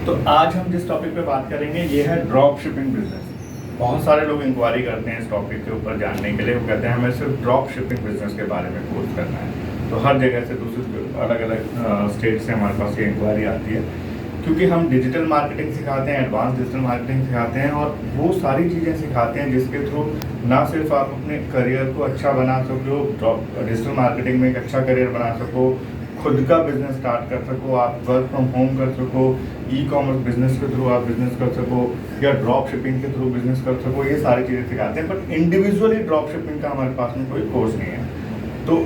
तो आज हम जिस टॉपिक पे बात करेंगे ये है ड्रॉप शिपिंग बिजनेस। बहुत सारे लोग इंक्वायरी करते हैं इस टॉपिक के ऊपर जानने के लिए। वो कहते हैं हमें सिर्फ ड्रॉप शिपिंग बिजनेस के बारे में कोर्स करना है। तो हर जगह से दूसरे अलग अलग स्टेट से हमारे पास ये इंक्वायरी आती है, क्योंकि हम डिजिटल मार्केटिंग सिखाते हैं, एडवांस डिजिटल मार्केटिंग सिखाते हैं और वो सारी चीज़ें सिखाते हैं जिसके थ्रू ना सिर्फ आप अपने करियर को अच्छा बना सको, डिजिटल मार्केटिंग में एक अच्छा करियर बना सको, खुद का बिजनेस स्टार्ट कर सको, आप वर्क फ्रॉम होम कर सको, ई कॉमर्स बिजनेस के थ्रू आप बिजनेस कर सको या ड्रॉप शिपिंग के थ्रू बिजनेस कर सको। ये सारी चीज़ें सिखाते हैं, बट इंडिविजुअली ड्रॉप शिपिंग का हमारे पास में कोई कोर्स नहीं है। तो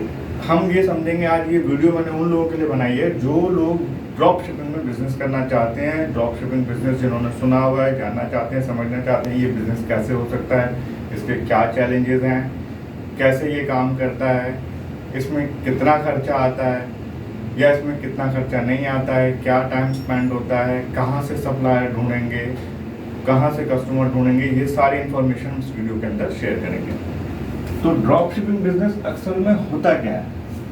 हम ये समझेंगे आज ये वीडियो मैंने उन लोगों के लिए बनाई है जो लोग ड्रॉप शिपिंग में बिजनेस करना चाहते हैं। ड्रॉप शिपिंग बिजनेस जिन्होंने सुना हुआ है, जानना चाहते हैं, समझना चाहते हैं ये बिजनेस कैसे हो सकता है, इसके क्या चैलेंजेस हैं, कैसे ये काम करता है, इसमें कितना खर्चा आता है या इसमें कितना खर्चा नहीं आता है, क्या टाइम स्पेंड होता है, कहाँ से सप्लायर ढूंढेंगे, कहाँ से कस्टमर ढूंढेंगे, ये सारी इन्फॉर्मेशन इस वीडियो के अंदर शेयर करेंगे। तो ड्रॉप शिपिंग बिजनेस अक्सर में होता क्या है?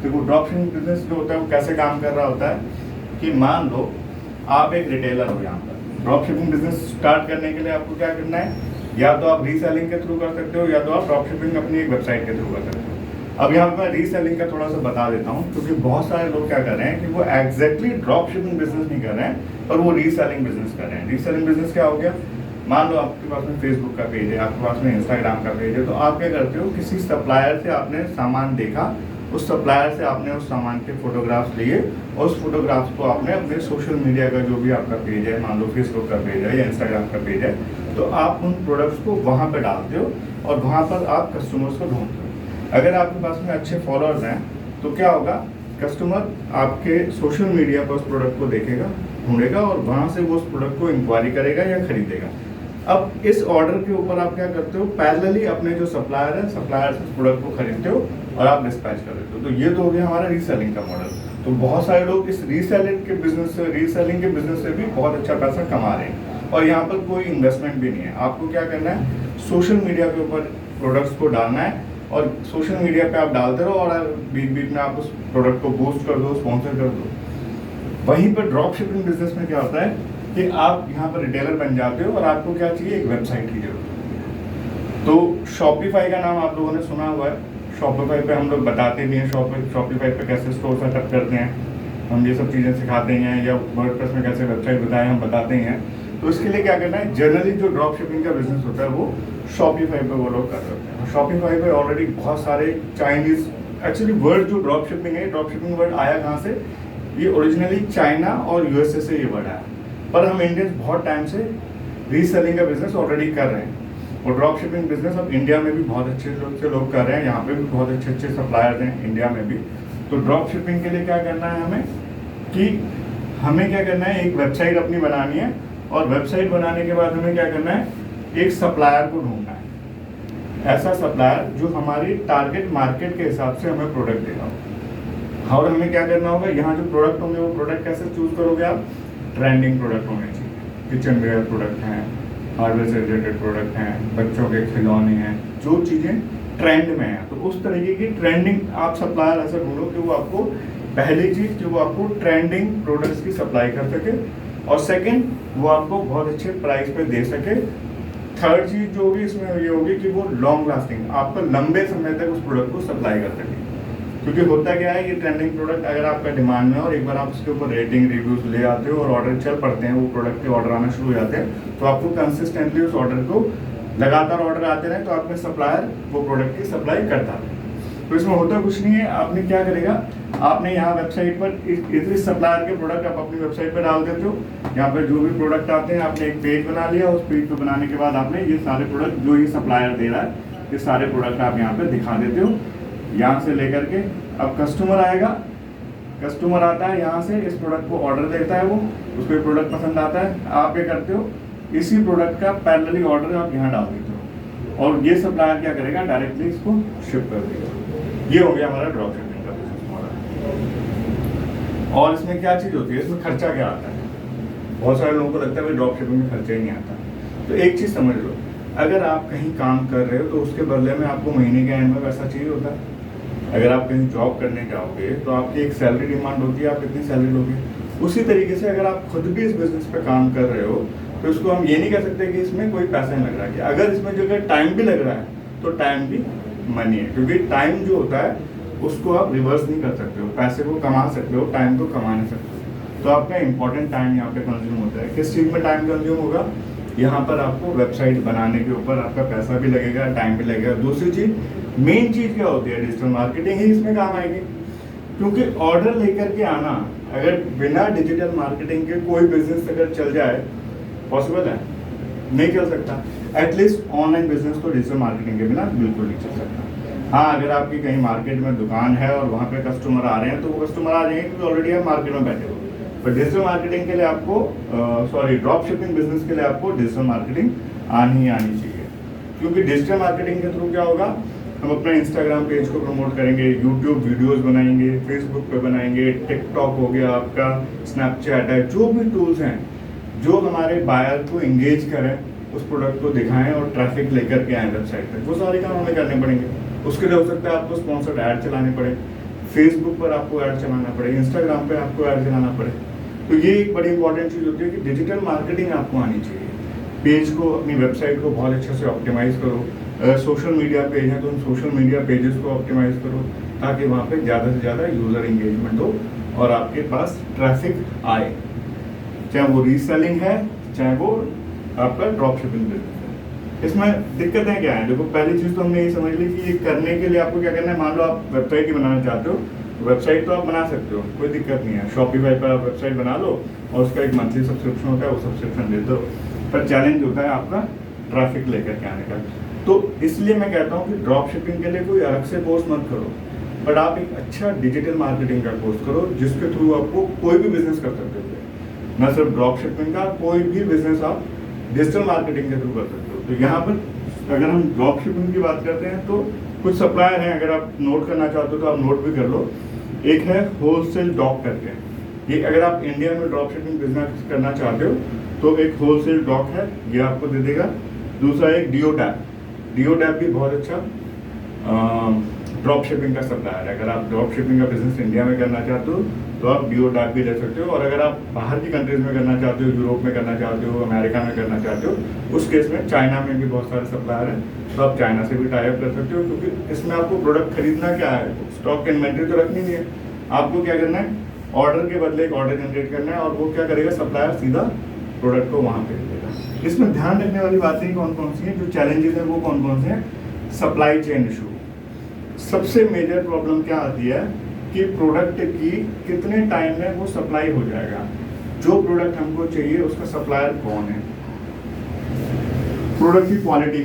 देखो, ड्रॉप शिपिंग बिजनेस जो होता है वो कैसे काम कर रहा होता है कि मान लो आप एक रिटेलर हो। यहाँ पर ड्रॉप शिपिंग बिजनेस स्टार्ट करने के लिए आपको क्या करना है, या तो आप रीसेलिंग के थ्रू कर सकते हो या तो आप ड्रॉप शिपिंग अपनी एक वेबसाइट के थ्रू कर सकते हो। अब यहाँ पर मैं रीसेलिंग का थोड़ा सा बता देता हूँ, क्योंकि बहुत सारे लोग क्या कर रहे हैं कि वो एग्जैक्टली ड्रॉप शिपिंग बिजनेस नहीं कर रहे हैं पर वो रीसेलिंग बिजनेस कर रहे हैं। रीसेलिंग बिजनेस क्या हो गया? मान लो आपके पास में फेसबुक का पेज है, आपके पास में इंस्टाग्राम का पेज है, तो आप क्या करते हो, किसी सप्लायर से आपने सामान देखा, उस सप्लायर से आपने उस सामान के फोटोग्राफ्स लिए और उस फोटोग्राफ्स को आपने अपने सोशल मीडिया का जो भी आपका पेज है, मान लो फेसबुक का पेज है या इंस्टाग्राम का पेज है, तो आप उन प्रोडक्ट्स को वहाँ पर डालते हो और वहाँ पर आप कस्टमर्स को ढूंढते हो। अगर आपके पास में अच्छे फॉलोअर्स हैं तो क्या होगा, कस्टमर आपके सोशल मीडिया पर उस प्रोडक्ट को देखेगा, ढूंढेगा और वहाँ से वो उस प्रोडक्ट को इंक्वायरी करेगा या खरीदेगा। अब इस ऑर्डर के ऊपर आप क्या करते हो, पैरेलली अपने जो सप्लायर है, सप्लायर से उस प्रोडक्ट को खरीदते हो और आप डिस्पैच कर देते हो। तो ये तो हो गया हमारा रीसेलिंग का मॉडल। तो बहुत सारे लोग इस रीसेलिंग के बिजनेस से भी बहुत अच्छा पैसा कमा रहे हैं और यहाँ पर कोई इन्वेस्टमेंट भी नहीं है। आपको क्या करना है, सोशल मीडिया के ऊपर प्रोडक्ट्स को डालना है और सोशल मीडिया पे आप डालते रहो और बीच बीच में आप उस प्रोडक्ट को बूस्ट कर दो, स्पॉन्सर कर दो। वहीं पर ड्रॉप शिपिंग बिजनेस में क्या होता है कि आप यहाँ पर रिटेलर बन जाते हो और आपको क्या चाहिए, एक वेबसाइट की जरूरत। तो शॉपिफाई का नाम आप लोगों ने सुना हुआ है। शॉपिफाई पे हम लोग बताते भी हैं शॉपिफाई पे कैसे स्टोर सेटअप करते हैं, हम ये सब चीज़ें सिखाते हैं, या वर्डप्रेस में कैसे वेबसाइट बताएं हम बताते हैं। तो इसके लिए क्या करना है, जनरली जो ड्रॉप शिपिंग का बिजनेस होता है वो शॉपिफाई पे वो लोग कर रहे होते हैं। शॉपिफाई पे ऑलरेडी बहुत सारे चाइनीज, एक्चुअली वर्ड जो ड्रॉप शिपिंग वर्ड आया कहाँ से, ये ओरिजिनली चाइना और यूएसए से ये वर्ड आया, पर हम इंडियंस बहुत टाइम से रीसेलिंग का बिजनेस ऑलरेडी कर रहे हैं और ड्रॉप शिपिंग बिजनेस अब इंडिया में भी बहुत अच्छे लोग कर रहे हैं। यहाँ पे भी बहुत अच्छे सप्लायर्स हैं इंडिया में भी। तो ड्रॉप शिपिंग के लिए क्या करना है हमें क्या करना है, एक वेबसाइट अपनी बनानी है और वेबसाइट बनाने के बाद हमें क्या करना है, एक सप्लायर को ढूंढना है, ऐसा सप्लायर जो हमारी टारगेट मार्केट के हिसाब से हमें प्रोडक्ट देगा। और हमें क्या करना होगा, यहाँ जो प्रोडक्ट होंगे वो प्रोडक्ट कैसे चूज करोगे आप, ट्रेंडिंग प्रोडक्ट होने चाहिए, किचन वेयर प्रोडक्ट हैं, हार्डवेयर से रिलेटेड प्रोडक्ट हैं, बच्चों के खिलौने हैं, जो चीज़ें ट्रेंड में हैं। तो उस तरीके की ट्रेंडिंग आप सप्लायर ऐसा ढूंढो कि वो आपको, पहली चीज़ कि वो आपको ट्रेंडिंग प्रोडक्ट्स की सप्लाई कर सके और सेकंड वो आपको बहुत अच्छे प्राइस पे दे सके। थर्ड चीज़ जो होगी इसमें ये होगी कि वो लॉन्ग लास्टिंग, आपको लंबे समय तक उस प्रोडक्ट को सप्लाई कर सके। क्योंकि होता क्या है, ये ट्रेंडिंग प्रोडक्ट अगर आपका डिमांड में और एक बार आप उसके ऊपर रेटिंग रिव्यूज ले आते हो और ऑर्डर चल पड़ते हैं, वो प्रोडक्ट के ऑर्डर आना शुरू हो जाते हैं, तो आपको कंसिस्टेंटली उस ऑर्डर को लगातार ऑर्डर आते रहे तो आपके सप्लायर वो प्रोडक्ट की सप्लाई करता है। तो इसमें होता कुछ नहीं है, आपने क्या करेगा, आपने यहाँ वेबसाइट पर इस सप्लायर के प्रोडक्ट आप अपनी वेबसाइट पर डाल देते हो। यहाँ पर जो भी प्रोडक्ट आते हैं आपने एक पेज बना लिया, उस पेज को बनाने के बाद आपने ये सारे प्रोडक्ट जो ये सप्लायर दे रहा है, ये सारे प्रोडक्ट आप यहाँ पे दिखा देते हो। यहाँ से लेकर के अब कस्टमर आएगा, कस्टमर आता है यहाँ से, इस प्रोडक्ट को ऑर्डर देता है, वो उसको प्रोडक्ट पसंद आता है, आप क्या करते हो, इसी प्रोडक्ट का पैरेलली ऑर्डर आप यहाँ डाल देते हो और ये सप्लायर क्या करेगा, डायरेक्टली इसको शिप कर देगा। ये हो गया हमारा ड्रॉप शिपिंग का बिजनेस मॉडल। और इसमें क्या चीज़ होती है, इसमें खर्चा क्या आता है? बहुत सारे लोगों को लगता है भाई ड्रॉप शिपिंग में खर्चा ही नहीं आता। तो एक चीज़ समझ लो, अगर आप कहीं काम कर रहे हो तो उसके बदले में आपको महीने के एंड में पैसा चाहिए होता है। अगर आप कहीं जॉब करने जाओगे तो आपकी एक सैलरी डिमांड होती है, आप कितनी सैलरी लोगे, उसी तरीके से अगर आप खुद भी इस बिजनेस पे काम कर रहे हो तो इसको हम ये नहीं कह सकते कि इसमें कोई पैसा नहीं लग रहा है। अगर इसमें जो अगर टाइम भी लग रहा है तो टाइम भी मनी है, क्योंकि टाइम जो होता है उसको आप रिवर्स नहीं कर सकते हो। पैसे को कमा सकते हो, टाइम को कमा नहीं सकते हो। तो आपका इंपॉर्टेंट टाइम यहाँ पे कंज्यूम होता है। किस चीज़ में टाइम कंज्यूम होगा? यहाँ पर आपको वेबसाइट बनाने के ऊपर आपका पैसा भी लगेगा, टाइम भी लगेगा। दूसरी चीज़, मेन चीज़ क्या होती है? डिजिटल मार्केटिंग ही इसमें काम आएगी, क्योंकि ऑर्डर लेकर के आना अगर बिना डिजिटल मार्केटिंग के कोई बिजनेस अगर चल जाए, पॉसिबल है? नहीं चल सकता। एटलीस्ट ऑनलाइन बिजनेस तो डिजिटल मार्केटिंग के बिना बिल्कुल नहीं चल सकता। हाँ, अगर आपकी कहीं मार्केट में दुकान है और वहाँ पे कस्टमर आ रहे हैं तो वो कस्टमर आ जाएंगे क्योंकि ऑलरेडी आप मार्केट में बैठे हो। पर डिजिटल मार्केटिंग के लिए आपको ड्रॉप शिपिंग बिजनेस के लिए आपको डिजिटल मार्केटिंग आनी चाहिए। क्योंकि डिजिटल मार्केटिंग के थ्रू क्या होगा, हम अपना इंस्टाग्राम पेज को प्रमोट करेंगे, यूट्यूब वीडियोस बनाएंगे, फेसबुक पे बनाएंगे, टिकटॉक हो गया आपका, स्नैपचैट है, जो भी टूल्स हैं जो हमारे बायर को इंगेज करें, उस प्रोडक्ट को दिखाएं और ट्रैफिक लेकर के आए वेबसाइट पे, वो सारे काम हमें करने पड़ेंगे। उसके लिए हो सकता है आपको स्पॉन्सर्ड ऐड चलाने पड़े, फेसबुक पर आपको ऐड चलाना पड़े, इंस्टाग्राम पे आपको ऐड चलाना पड़े। तो ये एक बड़ी इंपॉर्टेंट चीज़ होती है कि डिजिटल मार्केटिंग आपको आनी चाहिए। पेज को, अपनी वेबसाइट को बहुत अच्छे से ऑप्टिमाइज़ करो। अगर सोशल मीडिया पेज है तो उन सोशल मीडिया पेजेस को ऑप्टिमाइज़ करो ताकि वहाँ पे ज़्यादा से ज़्यादा यूज़र इंगेजमेंट हो और आपके पास ट्रैफिक आए, चाहे वो रीसेलिंग है, चाहे वो आपका ड्रॉप शिपिंग बिजनेस है। इसमें दिक्कतें क्या हैं? देखो, पहली चीज़ तो हमने ये समझ ली कि ये करने के लिए आपको क्या करना है। मान लो आप वेबसाइट ही बनाना चाहते हो, वेबसाइट तो आप बना सकते हो, कोई दिक्कत नहीं है। शॉपिफाई पर आप वेबसाइट बना लो और उसका एक मंथली सब्सक्रिप्शन होता है, वो सब्सक्रिप्शन दे दो। पर चैलेंज होता है आपका ट्रैफिक लेकर के आने का। तो इसलिए मैं कहता हूँ कि ड्रॉप शिपिंग के लिए कोई अलग से कोर्स मत करो, बट आप एक अच्छा डिजिटल मार्केटिंग का कोर्स करो जिसके थ्रू आपको कोई भी बिजनेस कर सकते हो। न सिर्फ ड्रॉप शिपिंग का, कोई भी बिजनेस आप डिजिटल मार्केटिंग के थ्रू कर सकते हो। तो यहाँ पर अगर हम ड्रॉप शिपिंग की बात करते हैं तो कुछ सप्लायर हैं, अगर आप नोट करना चाहते हो तो आप नोट भी कर लो। एक है होलसेल डॉक करके, ये अगर आप इंडिया में ड्रॉप शिपिंग बिजनेस करना चाहते हो तो एक होलसेल डॉक है, ये आपको दे देगा। दूसरा एक डिओटैप भी बहुत अच्छा ड्रॉप शिपिंग का सप्लायर है। अगर आप ड्रॉप शिपिंग का बिजनेस इंडिया में करना चाहते हो तो आप डिओटैप भी ले सकते हो, और अगर आप बाहर की कंट्रीज में करना चाहते हो, यूरोप में करना चाहते हो, अमेरिका में करना चाहते हो, उस केस में चाइना में भी बहुत सारे सप्लायर हैं, तो आप चाइना से भी टाई अप कर सकते हो। क्योंकि इसमें आपको प्रोडक्ट खरीदना क्या है, स्टॉक इन्वेंट्री तो रखनी नहीं है, आपको क्या करना है, ऑर्डर के बदले एक ऑर्डर जनरेट करना है और वो क्या करेगा, सप्लायर सीधा प्रोडक्ट को वहाँ पे देगा। इसमें ध्यान रखने वाली बातें कौन कौन सी हैं, जो चैलेंजेस हैं वो कौन कौन से हैं? सप्लाई चेन इशू, सबसे मेजर प्रॉब्लम क्या आती है कि प्रोडक्ट की कितने टाइम में वो सप्लाई हो जाएगा। जो प्रोडक्ट हमको चाहिए उसका सप्लायर कौन है। प्रोडक्ट की क्वालिटी,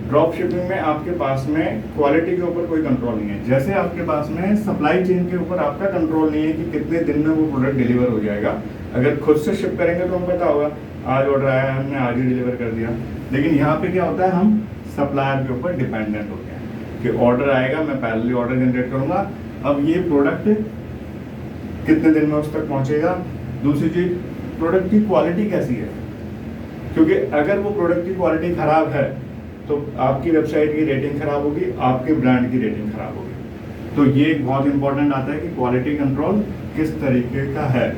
ड्रॉप शिपिंग में आपके पास में क्वालिटी के ऊपर कोई कंट्रोल नहीं है, जैसे आपके पास में सप्लाई चेन के ऊपर आपका कंट्रोल नहीं है कि कितने दिन में वो प्रोडक्ट डिलीवर हो जाएगा। अगर खुद से शिप करेंगे तो हमें पता होगा आज ऑर्डर आया है, हमने आज ही डिलीवर कर दिया। लेकिन यहाँ पे क्या होता है, हम सप्लायर के ऊपर डिपेंडेंट होते हैं कि ऑर्डर आएगा, मैं पहले ऑर्डर जनरेट करूँगा, अब ये प्रोडक्ट कितने दिन में उस तक पहुँचेगा। दूसरी चीज़, प्रोडक्ट की क्वालिटी कैसी है, क्योंकि अगर वो प्रोडक्ट की क्वालिटी ख़राब है तो आपकी वेबसाइट की रेटिंग ख़राब होगी, आपके ब्रांड की रेटिंग ख़राब होगी। तो ये एक बहुत इंपॉर्टेंट आता है कि क्वालिटी कंट्रोल किस तरीके का है।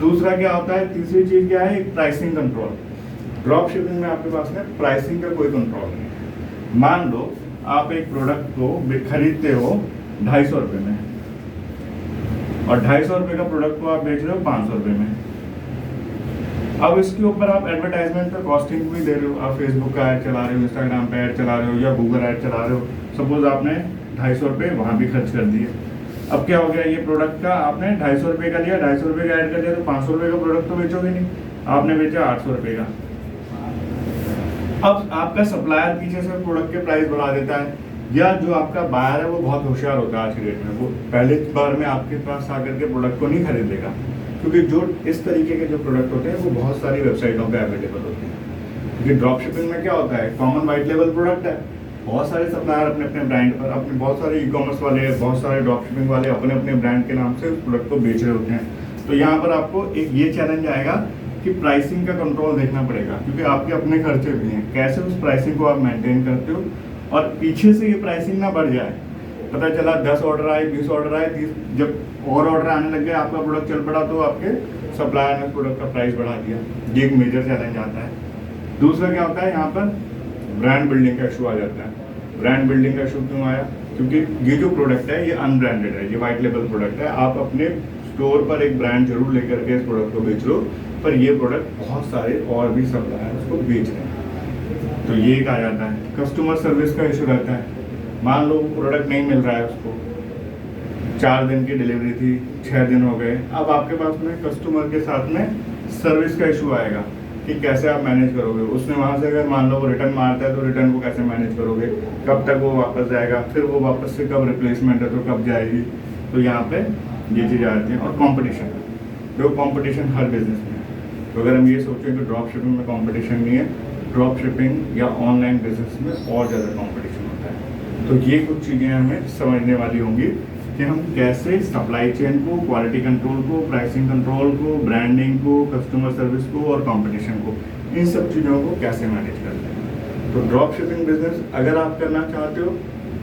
दूसरा क्या होता है, तीसरी चीज़ क्या है, प्राइसिंग कंट्रोल। ड्रॉप शिपिंग में आपके पास में प्राइसिंग का कोई कंट्रोल नहीं है। मान लो आप एक प्रोडक्ट को खरीदते हो 250 रुपये में और 250 रुपये का प्रोडक्ट को आप बेच रहे हो 500 रुपये में। अब इसके ऊपर आप एडवर्टाइजमेंट पे कॉस्टिंग भी दे रहे हो, आप फेसबुक का ऐड चला रहे हो, इंस्टाग्राम पे ऐड चला रहे हो या गूगल ऐड चला रहे हो। सपोज आपने 250 रुपये वहाँ भी खर्च कर दिए। अब क्या हो गया, ये प्रोडक्ट का आपने 250 रुपये का लिया, 250 रुपये का ऐड कर दिया, तो 500 रुपये का प्रोडक्ट तो बेचोगे नहीं, आपने बेचा 800 रुपये का। अब आपका सप्लायर पीछे से प्रोडक्ट के प्राइस बढ़ा देता है, या जो आपका बायर है वो बहुत होशियार होता है आज की डेट में, वो पहले बार में आपके पास आकर के प्रोडक्ट को नहीं खरीदेगा, क्योंकि जो इस तरीके के जो प्रोडक्ट होते हैं वो बहुत सारी वेबसाइटों पे अवेलेबल होते हैं। क्योंकि ड्रॉप शिपिंग में क्या होता है, कॉमन वाइट लेवल प्रोडक्ट है, बहुत सारे सप्लायर अपने अपने ब्रांड पर, अपने बहुत सारे ई कॉमर्स वाले, बहुत सारे ड्रॉप शिपिंग वाले अपने अपने ब्रांड के नाम से उस प्रोडक्ट को बेच रहे होते हैं। तो यहाँ पर आपको एक ये चैलेंज आएगा कि प्राइसिंग का कंट्रोल देखना पड़ेगा, क्योंकि आपके अपने खर्चे भी हैं, कैसे उस प्राइसिंग को आप मेंटेन करते हो और पीछे से ये प्राइसिंग ना बढ़ जाए। पता चला 10 ऑर्डर आए, 20 ऑर्डर आए, 30, जब और ऑर्डर आने लग गए, आपका प्रोडक्ट चल पड़ा, तो आपके सप्लायर ने प्रोडक्ट का प्राइस बढ़ा दिया। ये एक मेजर चैलेंज आता है। दूसरा क्या होता है, यहाँ पर ब्रांड बिल्डिंग का इशू आ जाता है। ब्रांड बिल्डिंग का इशू क्यों आया? क्योंकि ये जो प्रोडक्ट है ये अनब्रांडेड है, ये वाइट लेबल प्रोडक्ट है। आप अपने स्टोर पर एक ब्रांड जरूर लेकर के इस प्रोडक्ट को बेच लो, पर ये प्रोडक्ट बहुत सारे और भी सप्लायर उसको बेच रहे हैं, तो ये एक आ जाता है। कस्टमर सर्विस का इशू रहता है। मान लो प्रोडक्ट नहीं मिल रहा है उसको, 4 दिन की डिलीवरी थी, 6 दिन हो गए, अब आपके पास में कस्टमर के साथ में सर्विस का इशू आएगा कि कैसे आप मैनेज करोगे। उसने वहाँ से अगर मान लो वो रिटर्न मारता है, तो रिटर्न को कैसे मैनेज करोगे, कब तक वो वापस जाएगा, फिर वो वापस से कब रिप्लेसमेंट है तो कब जाएगी। तो यहाँ पे ये चीज़ आती है। और कंपटीशन, जो कंपटीशन हर बिजनेस में है। तो अगर हम ये सोचें कि ड्रॉप शिपिंग में कंपटीशन नहीं है, ड्रॉप शिपिंग या ऑनलाइन बिजनेस में और ज़्यादा कंपटीशन होता है। तो ये कुछ चीज़ें हमें समझने वाली होंगी कि हम कैसे सप्लाई चेन को, क्वालिटी कंट्रोल को, प्राइसिंग कंट्रोल को, ब्रांडिंग को, कस्टमर सर्विस को और कंपटीशन को, इन सब चीज़ों को कैसे मैनेज करते हैं। तो ड्रॉप शिपिंग बिजनेस अगर आप करना चाहते हो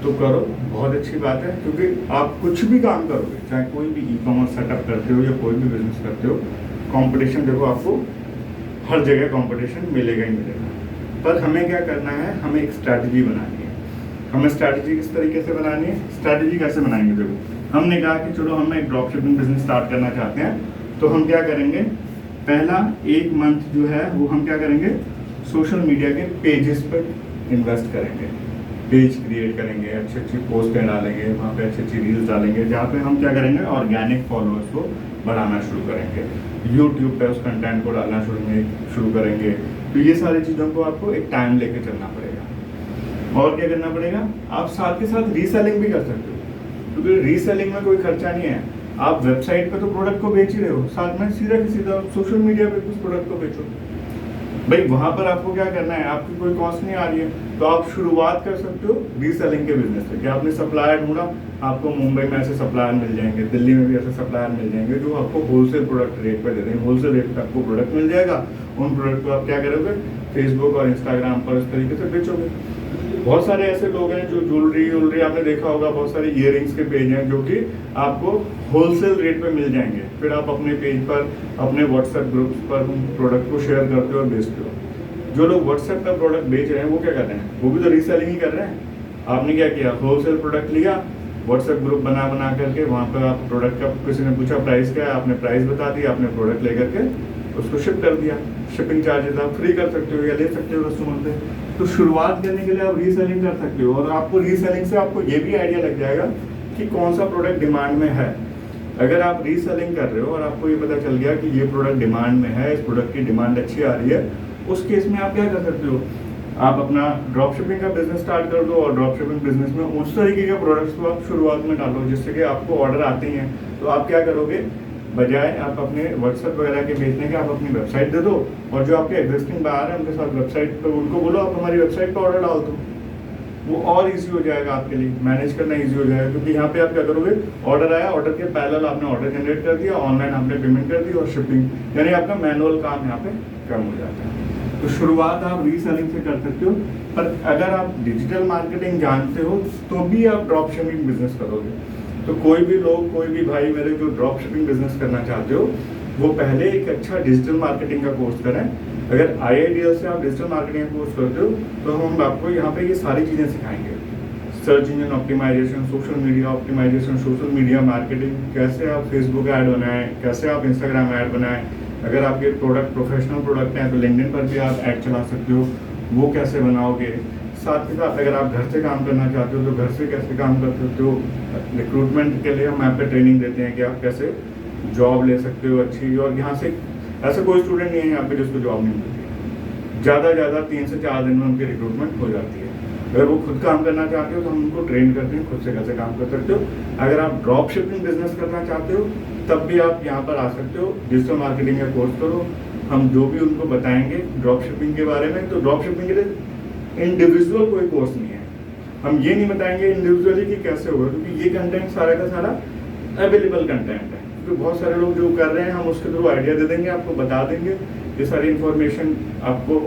तो करो, बहुत अच्छी बात है, क्योंकि आप कुछ भी काम करोगे, चाहे कोई भी ई-कॉमर्स सेटअप करते हो या कोई भी बिजनेस करते हो, कंपटीशन देखो आपको हर जगह कंपटीशन मिलेगा ही मिलेगा। पर हमें क्या करना है, हमें एक स्ट्रैटेजी बनानी है। हमें स्ट्रैटेजी किस तरीके से बनानी है? स्ट्रैटेजी कैसे बनाएंगे? देखो, हमने कहा कि चलो हम एक ड्रॉप शिपिंग बिजनेस स्टार्ट करना चाहते हैं, तो हम क्या करेंगे, पहला 1 मंथ जो है वो हम क्या करेंगे, सोशल मीडिया के पेजेस पर इन्वेस्ट करेंगे। पेज क्रिएट करेंगे, अच्छी अच्छी पोस्टें डालेंगे, वहाँ पे अच्छी अच्छी रील्स डालेंगे, जहाँ पे हम क्या करेंगे, ऑर्गेनिक फॉलोअर्स को बढ़ाना शुरू करेंगे। यूट्यूब पे उस कंटेंट को डालना शुरू करेंगे। तो ये सारी चीज़ों को आपको एक टाइम लेके चलना पड़ेगा। और क्या करना पड़ेगा, आप साथ के साथ रीसेलिंग भी कर सकते हो, क्योंकि रीसेलिंग में कोई खर्चा नहीं है। आप वेबसाइट पे तो प्रोडक्ट को बेच ही रहे हो, साथ में सीधा की सीधा सोशल मीडिया पे उस प्रोडक्ट को बेचो। भाई वहाँ पर आपको क्या करना है, आपकी कोई कॉस्ट नहीं आ रही है, तो आप शुरुआत कर सकते हो रीसेलिंग के बिजनेस से। कि आपने सप्लायर ढूंढा, आपको मुंबई में ऐसे सप्लायर मिल जाएंगे, दिल्ली में भी ऐसे सप्लायर मिल जाएंगे जो आपको होलसेल प्रोडक्ट रेट पे दे देंगे। होलसेल रेट पे आपको प्रोडक्ट मिल जाएगा, उन प्रोडक्ट को आप क्या करोगे, फेसबुक और इंस्टाग्राम पर इस तरीके से बेचोगे। बहुत सारे ऐसे लोग हैं जो ज्वेलरी आपने देखा होगा, बहुत सारे इयररिंग्स के पेज हैं जो कि आपको होलसेल रेट पे मिल जाएंगे। फिर आप अपने पेज पर, अपने व्हाट्सएप ग्रुप्स पर प्रोडक्ट को शेयर करते हो और बेचते हो। जो लोग व्हाट्सएप पर प्रोडक्ट बेच रहे हैं वो क्या कर रहे हैं, वो भी तो रीसेलिंग ही कर रहे हैं। आपने क्या किया, होलसेल प्रोडक्ट लिया, व्हाट्सएप ग्रुप बना करके वहाँ पर आप प्रोडक्ट का, किसी ने पूछा प्राइस क्या है, आपने प्राइस बता दिया, आपने प्रोडक्ट लेकर के उसको शिप कर दिया। शिपिंग चार्जेस आप फ्री कर सकते हो या ले सकते हो कस्टमर से। तो शुरुआत करने के लिए आप रीसेलिंग कर सकते हो, और आपको रीसेलिंग से आपको ये भी आइडिया लग जाएगा कि कौन सा प्रोडक्ट डिमांड में है। अगर आप रीसेलिंग कर रहे हो और आपको ये पता चल गया कि ये प्रोडक्ट डिमांड में है, इस प्रोडक्ट की डिमांड अच्छी आ रही है, उस केस में आप क्या कर सकते हो, आप अपना ड्रॉप शिपिंग का बिजनेस स्टार्ट कर दो। और ड्रॉप शिपिंग बिजनेस में उस तरीके के प्रोडक्ट्स को आप शुरुआत में डालो जिससे कि आपको ऑर्डर आते ही हैं। तो आप क्या करोगे, बजाय आप अपने व्हाट्सएप वगैरह के भेजने के, आप अपनी वेबसाइट दे दो, और जो आपके एग्जिस्टिंग बायर हैं उनके साथ वेबसाइट पर उनको बोलो आप हमारी वेबसाइट पर ऑर्डर डाल दो। वो और इजी हो जाएगा आपके लिए, मैनेज करना इजी हो जाएगा। क्योंकि यहाँ पे आप क्या करोगे, ऑर्डर आया, ऑर्डर के पैरेलल आपने ऑर्डर जनरेट कर दिया, ऑनलाइन आपने पेमेंट कर दी और शिपिंग, यानी आपका मैनुअल काम यहाँ पे कम हो जाता है। तो शुरुआत आप रीसेलिंग से कर सकते हो, पर अगर आप डिजिटल मार्केटिंग जानते हो तो भी आप ड्रॉप शिपिंग बिजनेस करोगे। तो कोई भी लोग, कोई भी भाई मेरे जो ड्रॉप शिपिंग बिजनेस करना चाहते हो, वो पहले एक अच्छा डिजिटल मार्केटिंग का कोर्स करें। अगर IIDL से आप डिजिटल मार्केटिंग का कोर्स करते हो तो हम आपको यहाँ पे ये सारी चीज़ें सिखाएंगे। Search engine optimisation, social media optimisation, social media marketing, कैसे आप फेसबुक ऐड बनाएं, कैसे आप इंस्टाग्राम ऐड बनाएं। अगर आपके प्रोडक्ट प्रोफेशनल प्रोडक्ट हैं तो लिंक्डइन पर भी आप ऐड चला सकते हो, वो कैसे बनाओगे। साथ ही साथ अगर आप घर से काम करना चाहते हो तो घर से कैसे काम कर सकते हो। रिक्रूटमेंट के लिए हम यहाँ पे ट्रेनिंग देते हैं कि आप कैसे जॉब ले सकते हो अच्छी। और यहाँ से ऐसा कोई स्टूडेंट नहीं है यहाँ पे जिसको जॉब नहीं मिलती, ज़्यादा 3 से 4 दिन में उनकी रिक्रूटमेंट हो जाती है। अगर वो खुद काम करना चाहते हो तो हम उनको ट्रेन करते हैं, खुद से कैसे काम कर सकते हो। अगर आप ड्रॉप शिपिंग बिजनेस करना चाहते हो तब भी आप यहाँ पर आ सकते हो, डिजिटल मार्केटिंग का कोर्स करो। हम जो भी उनको बताएंगे ड्रॉप शिपिंग के बारे में, तो ड्रॉप शिपिंग के लिए इंडिविजुअल कोई कोर्स नहीं है। हम ये नहीं बताएंगे इंडिविजुअली कि कैसे होगा, क्योंकि ये कंटेंट सारा का सारा अवेलेबल कंटेंट है। क्योंकि बहुत सारे लोग जो कर रहे हैं हम उसके थ्रू आइडिया दे देंगे, आपको बता देंगे, ये सारी इन्फॉर्मेशन आपको